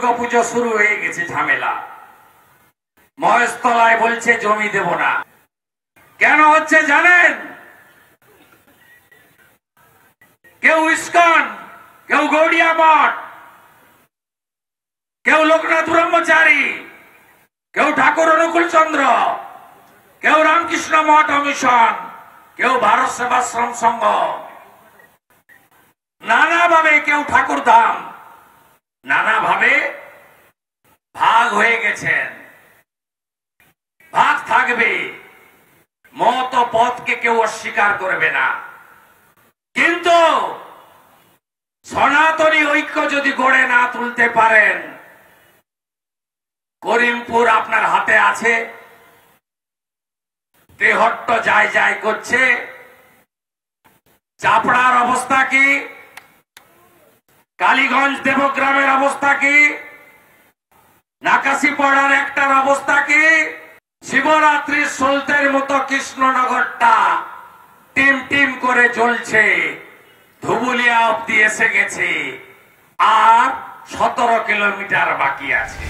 দুর্গাপুজো শুরু হয়ে গেছে ঝামেলা। মহেশতলায় বলছে জমি দেব না। কেন হচ্ছে জানেন? কেউ ইস্কন, কেউ গৌড়িয়া মঠ, কেউ লোকনাথ ব্রহ্মচারী, কেউ ঠাকুর অনুকূল চন্দ্র, কেউ রামকৃষ্ণ মঠ ও মিশন, কেউ ভারত সেবাশ্রম সংঘ, নানাভাবে কেউ ঠাকুর ধাম, নানাভাবে ভাগ হয়ে গেছেন। ভাগ থাকবে, মত ও পথকে কেউ অস্বীকার করবে না। কিন্তু সনাতনী ঐক্য যদি গড়ে না তুলতে পারেন, করিমপুর আপনার হাতে আছে, তেহট্ট যায় যায় করছে, চাপড়ার অবস্থা কি, কালীগঞ্জ দেবগ্রামের অবস্থা কি, নাকাশিপাড়ার একটার অবস্থা কি, শিবরাত্রির সলতের মতো কৃষ্ণনগরটা টিম টিম করে জ্বলছে, ধুবুলিয়া অব্দি এসে গেছে, আর 17 কিলোমিটার বাকি আছে।